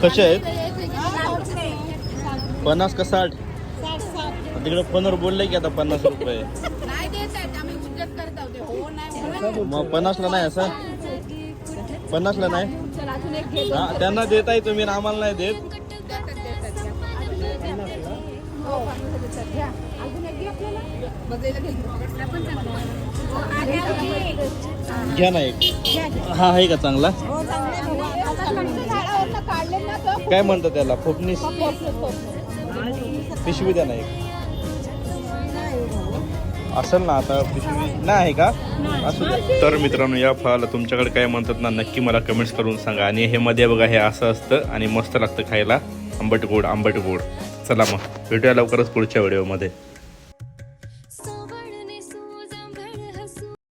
कसे आहेत? 50 का 60? तिकडे फोनवर बोलले की आता 50 रुपये. मग 50ला नाही असं? 50ला नाही? हा त्यांना देत आहे तुम्ही, आम्हाला नाही देत. घ्या ना एक. हा आहे का चांगला? काय म्हणतात त्याला? फोपनीस पिशवी द्या ना एक. असेल ना आता पिशवी नाही आहे का? असू द्या. तर मित्रांनो या फळाला तुमच्याकडे काय म्हणतात ना नक्की मला कमेंट्स करून सांगा. आणि हे मध्ये बघा हे असं असतं आणि मस्त लागतं खायला. आंबट गोड आंबट गोड. चला मग भेटूया लवकरच पुढच्या व्हिडिओमध्ये.